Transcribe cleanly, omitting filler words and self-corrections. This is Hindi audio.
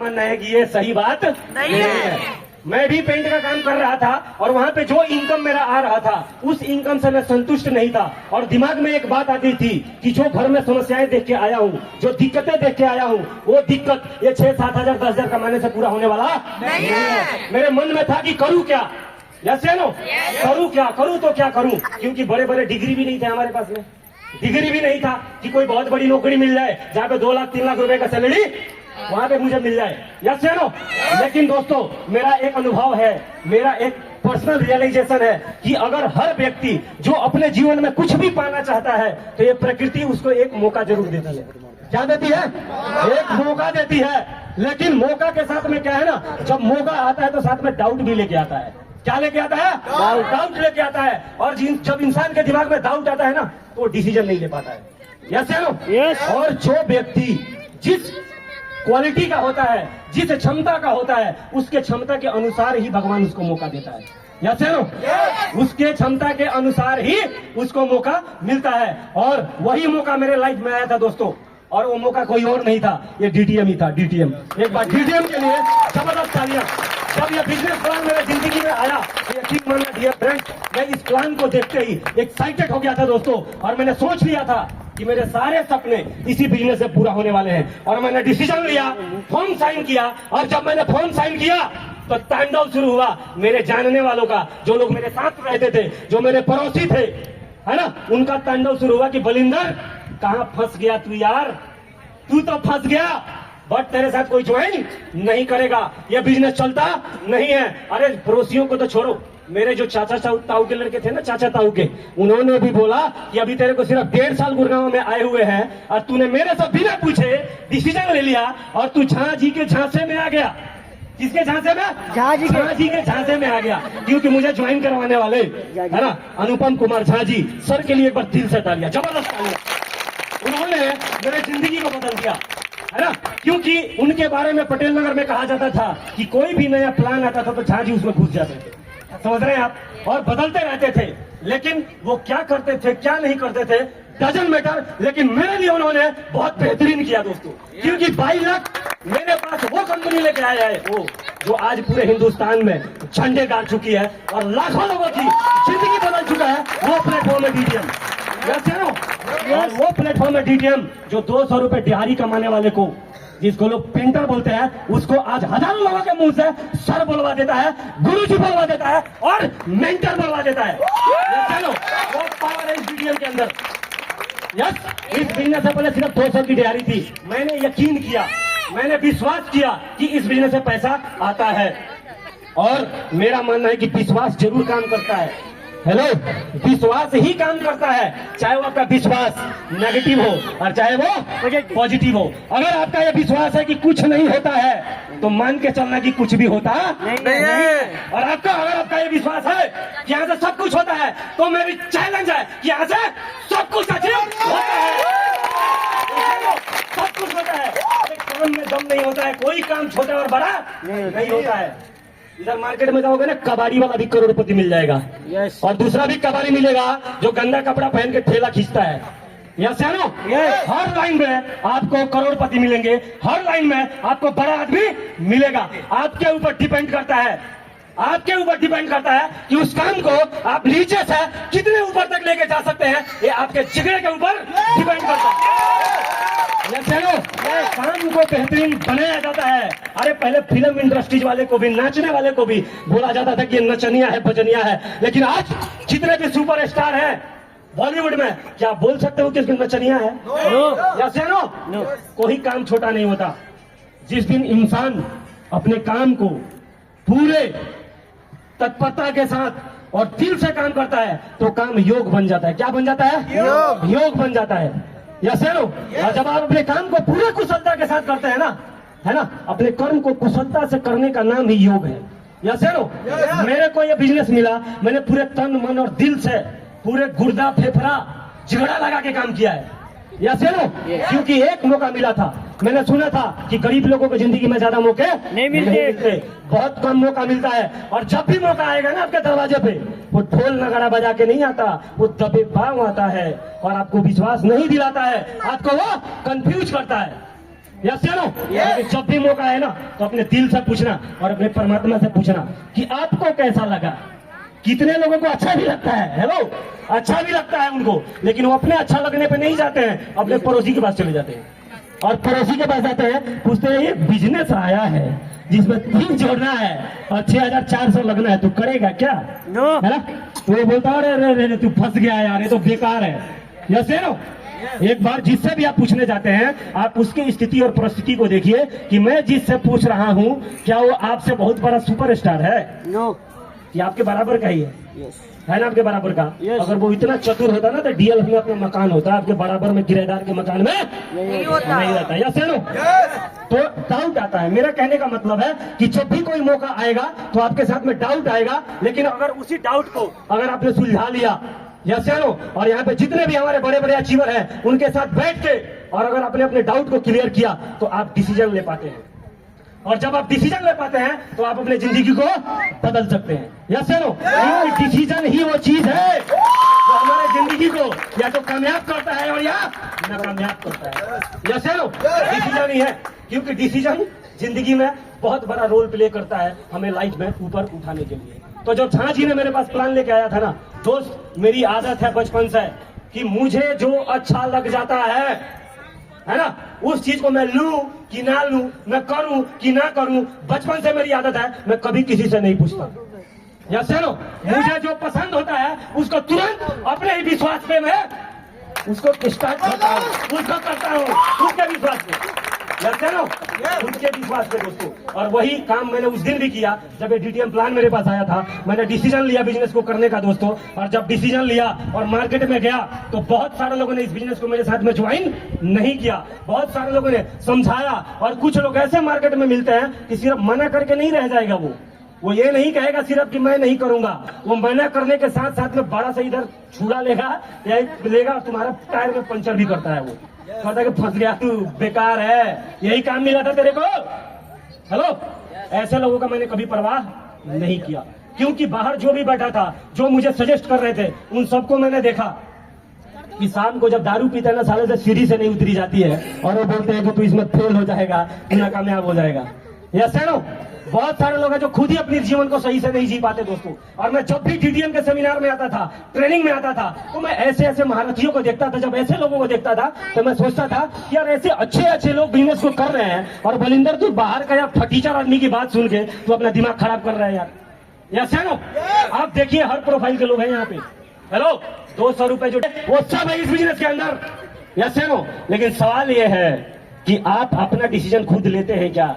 मानना है कि ये सही बात नहीं है। मैं भी पेंट का काम कर रहा था और वहाँ पे जो इनकम मेरा आ रहा था उस इनकम से मैं संतुष्ट नहीं था और दिमाग में एक बात आती थी कि जो घर में समस्याएं देख के आया हूँ, जो दिक्कतें देख के आया हूँ, वो दिक्कत ये 6-7 हजार 10 हजार कमाने से पूरा होने वाला नहीं है। मेरे मन में था कि करूँ क्या, जैसे नो करूँ क्या, करूँ तो क्या करूँ, क्योंकि बड़े बड़े डिग्री भी नहीं थे हमारे पास में, डिग्री भी नहीं था कि कोई बहुत बड़ी नौकरी मिल जाए जहाँ पे 2 लाख 3 लाख रुपए का सैलरी वहां पे मुझे मिल जाए, यस या नो। लेकिन दोस्तों मेरा एक अनुभव है, मेरा एक पर्सनल रियलाइजेशन है कि अगर हर व्यक्ति जो अपने जीवन में कुछ भी पाना चाहता है तो ये प्रकृति उसको एक मौका जरूर देती है। क्या देती है? एक मौका देती है। लेकिन मौका के साथ में क्या है ना, जब मौका आता है तो साथ में डाउट भी लेके आता है। क्या लेके आता है? डाउट लेके आता है। और जब इंसान के दिमाग में डाउट आता है ना तो वो डिसीजन नहीं ले पाता है, यस या नो। और जो व्यक्ति जिस क्वालिटी का होता है, जिस क्षमता का होता है, उसके क्षमता के अनुसार ही भगवान उसको मौका देता है, यस या नो। उसके क्षमता के अनुसार ही उसको मौका मिलता है और वही मौका मेरे लाइफ में आया था दोस्तों। और वो मौका कोई और नहीं था, ये डीटीएम ही था, डीटीएम। एक बार डीटीएम के लिए जबरदस्त तालियां। जब ये बिजनेस प्लान मेरे जिंदगी में आया तो यकीन मानना डियर फ्रेंड्स, मैं इस प्लान को देखते ही एक्साइटेड हो गया था दोस्तों। और मैंने सोच लिया था कि मेरे सारे सपने इसी बिजनेस से पूरा होने वाले हैं। और मैंने डिसीजन लिया, फॉर्म साइन किया। और जब मैंने फॉर्म साइन किया तो तांडव शुरू हुआ मेरे जानने वालों का, जो लोग मेरे साथ रहते थे, जो मेरे पड़ोसी थे, है ना, उनका तांडव शुरू हुआ कि बलिंदर कहाँ फंस गया तू यार, तू तो फंस गया, बट तेरे साथ कोई ज्वाइन नहीं करेगा, ये बिजनेस चलता नहीं है। अरे पड़ोसियों को तो छोड़ो, मेरे जो चाचा ताऊ के लड़के थे ना, चाचा ताऊ के, उन्होंने भी बोला कि अभी तेरे को सिर्फ 1.5 साल गुड़गांव में आए हुए हैं और तूने मेरे से बिना पूछे डिसीजन ले लिया और तू झांसी के झांसे में आ गया। किसके झांसे में? झांसी के झांसे में आ गया, क्योंकि मुझे ज्वाइन करवाने वाले है ना अनुपम कुमार झा जी, सर के लिए एक बार दिल से तालियां, जबरदस्त तालियां। उन्होंने मेरे जिंदगी को बदल दिया, है ना, क्योंकि उनके बारे में पटेल नगर में कहा जाता था कि कोई भी नया प्लान आता था तो झा जी उसमें घुस जाते थे, समझ रहे हैं आप, और बदलते रहते थे। लेकिन वो क्या करते थे क्या नहीं करते थे डजंट मैटर, लेकिन मेरे लिए उन्होंने बहुत बेहतरीन किया दोस्तों, क्योंकि 22 लाख मेरे पास वो कंपनी लेके आया है वो जो आज पूरे हिंदुस्तान में झंडे गाड़ चुकी है और लाखों लोगों की जिंदगी बदल चुका है। वो प्लेटफॉर्म है डीटीएम, और वो प्लेटफॉर्म है डीटीएम जो 200 रुपए दिहाड़ी कमाने वाले को, जिसको लोग पेंटर बोलते हैं, उसको आज हजारों लोगों के मुंह से सर बोलवा देता है, गुरुजी बोलवा देता है और मेंटर बोलवा देता है। चलो वो पावर है इस डीटीएम के अंदर। यस, इस बिजनेस से पहले सिर्फ 200 की दिहाड़ी थी। मैंने यकीन किया, मैंने विश्वास किया कि इस बिजनेस से पैसा आता है और मेरा मानना है कि विश्वास जरूर काम करता है। हेलो, विश्वास ही काम करता है, चाहे वो आपका विश्वास नेगेटिव हो और चाहे वो पॉजिटिव हो। अगर आपका ये विश्वास है कि कुछ नहीं होता है तो मान के चलना कि कुछ भी होता नहीं है। और अगर आपका ये विश्वास है कि यहाँ से सब कुछ होता है तो मेरी चैलेंज है कि यहाँ से सब कुछ अचीव होता है, सब कुछ होता है। काम में दम नहीं होता है, कोई काम छोटा और बड़ा नहीं होता है। इधर मार्केट में जाओगे ना, कबाड़ी वाला भी करोड़पति मिल जाएगा, और दूसरा भी कबाड़ी मिलेगा जो गंदा कपड़ा पहन के ठेला खींचता है, यस या नो। हर लाइन में आपको करोड़पति मिलेंगे, हर लाइन में आपको बड़ा आदमी मिलेगा। आपके ऊपर डिपेंड करता है, आपके ऊपर डिपेंड करता है कि उस काम को आप नीचे से कितने ऊपर तक लेके जा सकते हैं, ये आपके जिगरे के ऊपर डिपेंड करता है। चलो काम को बेहतरीन बनाया जाता है। अरे पहले फिल्म इंडस्ट्रीज वाले को भी, नाचने वाले को भी बोला जाता था कि ये नचनिया है, भजनिया है, लेकिन आज जितने भी सुपर स्टार हैं बॉलीवुड में, क्या बोल सकते हो कि इसकी नचनिया है? यस या नो? कोई काम छोटा नहीं होता। जिस दिन इंसान अपने काम को पूरे तत्परता के साथ और दिल से काम करता है तो काम योग बन जाता है। क्या बन जाता है? योग बन जाता है, यस या नो? और जब आप अपने काम को पूरे कुशलता के साथ करते हैं ना, है ना, अपने कर्म को कुशलता से करने का नाम ही योग है, यस या नो? मेरे को ये बिजनेस मिला, मैंने पूरे तन मन और दिल से, पूरे गुर्दा फेफड़ा जिगड़ा लगा के काम किया है, यस या नो? क्योंकि एक मौका मिला था। मैंने सुना था कि गरीब लोगों को जिंदगी में ज्यादा मौके नहीं मिलते, बहुत कम मौका मिलता है। और जब भी मौका आएगा ना आपके दरवाजे पे, वो ढोल नगाड़ा बजा के नहीं आता, वो दबे पांव आता है और आपको विश्वास नहीं दिलाता है, आपको वो कंफ्यूज करता है। या सुनो, जब भी मौका है ना तो अपने दिल से पूछना और अपने परमात्मा से पूछना कि आपको कैसा लगा। कितने लोगों को अच्छा भी लगता है, हेलो, अच्छा भी लगता है उनको, लेकिन वो अपने अच्छा लगने पे नहीं जाते हैं, अपने पड़ोसी के पास चले जाते हैं और पड़ोसी के पास जाते हैं, पूछते हैं ये बिजनेस आया है जिसमें 3 जोड़ना है और 6400 लगना है, तू करेगा क्या? है ना? तो वो बोलता है अरे तू फंस गया यार, ये तो बेकार है। यस नो, एक बार जिससे भी आप पूछने जाते हैं, आप उसकी स्थिति और परिस्थिति को देखिए कि मैं जिससे पूछ रहा हूं क्या वो आपसे बहुत बड़ा सुपरस्टार है? नो, ये आपके बराबर का ही है। है ना, आपके बराबर का। अगर वो इतना चतुर होता ना तो डीएल में अपना मकान होता, आपके बराबर में किराएदार के मकान में नहीं रहता। या सुनो, तो डाउट आता है। मेरा कहने का मतलब है कि जब भी कोई मौका आएगा तो आपके साथ में डाउट आएगा, लेकिन अगर उसी डाउट को अगर आपने सुलझा लिया, या सुनो, और यहाँ पे जितने भी हमारे बड़े बड़े अचीवर हैं उनके साथ बैठ के और अगर आपने अपने डाउट को क्लियर किया तो आप डिसीजन ले पाते हैं, और जब आप डिसीजन ले पाते हैं तो आप अपने जिंदगी को बदल सकते हैं। या सुनो, डिसीजन ही वो चीज है जो हमारे जिंदगी को या तो कामयाब करता है और या नाकामयाब करता है। या सुनो, डिसीजन ही है, क्योंकि डिसीजन जिंदगी में बहुत बड़ा रोल प्ले करता है हमें लाइफ में ऊपर उठाने के लिए। तो जब झाँ जी ने मेरे पास प्लान लेके आया था ना दोस्त, मेरी आदत है बचपन से कि मुझे जो अच्छा लग जाता है ना, उस चीज को मैं लूं कि ना लूं, मैं करूं कि ना करूं, बचपन से मेरी आदत है, मैं कभी किसी से नहीं पूछता। या सुनो, मुझे जो पसंद होता है उसको तुरंत अपने ही विश्वास पे मैं उसको स्टार्ट करता हूं, उसको करता हूं, उसके विश्वास पे। या सुनो, उनके विश्वास पे दोस्तों, और वही काम मैंने उस दिन भी किया जब ये डीटीएम प्लान मेरे पास आया था। मैंने डिसीजन लिया बिजनेस को करने का दोस्तों, और जब डिसीजन लिया और मार्केट में गया तो बहुत सारे लोगों ने इस बिजनेस को मेरे साथ में ज्वाइन नहीं किया, बहुत सारे लोगों ने समझाया, और कुछ लोग ऐसे मार्केट में मिलते हैं कि सिर्फ मना करके नहीं रह जाएगा, वो ये नहीं कहेगा सिर्फ कि मैं नहीं करूंगा, वो मना करने के साथ साथ में बड़ा सा इधर छुड़ा लेगा या लेगा, तुम्हारा टायर में पंचर भी करता है। वो कहता है कि फंस गया तू, बेकार है, यही काम मिला था तेरे को। हेलो, ऐसे लोगों का मैंने कभी परवाह नहीं किया, क्योंकि बाहर जो भी बैठा था, जो मुझे सजेस्ट कर रहे थे, उन सबको मैंने देखा कि शाम को जब दारू पीते हैं ना, साले से सीढ़ी से नहीं उतरी जाती है, और वो बोलते हैं कि तू इसमें फेल हो जाएगा, तू नाकामयाब हो जाएगा। या सुनो, बहुत सारे लोग हैं जो खुद ही अपने जीवन को सही से नहीं जी पाते दोस्तों। और मैं जब भी डीटीएम के सेमिनार में आता था, ट्रेनिंग में आता था, तो मैं ऐसे ऐसे महारथियों को देखता था, जब ऐसे लोगों को देखता था तो मैं सोचता था कि यार ऐसे अच्छे अच्छे लोग बिजनेस को कर रहे हैं, और बलिंदर तू बाहर का या फटीचर आदमी की बात सुन के तू अपना दिमाग खराब कर रहा है यार। या सुनो, आप देखिए हर प्रोफाइल के लोग हैं यहाँ पे। हेलो, 200 रुपए जो वो सब है इस बिजनेस के अंदर। या सुनो, लेकिन सवाल ये है कि आप अपना डिसीजन खुद लेते हैं क्या?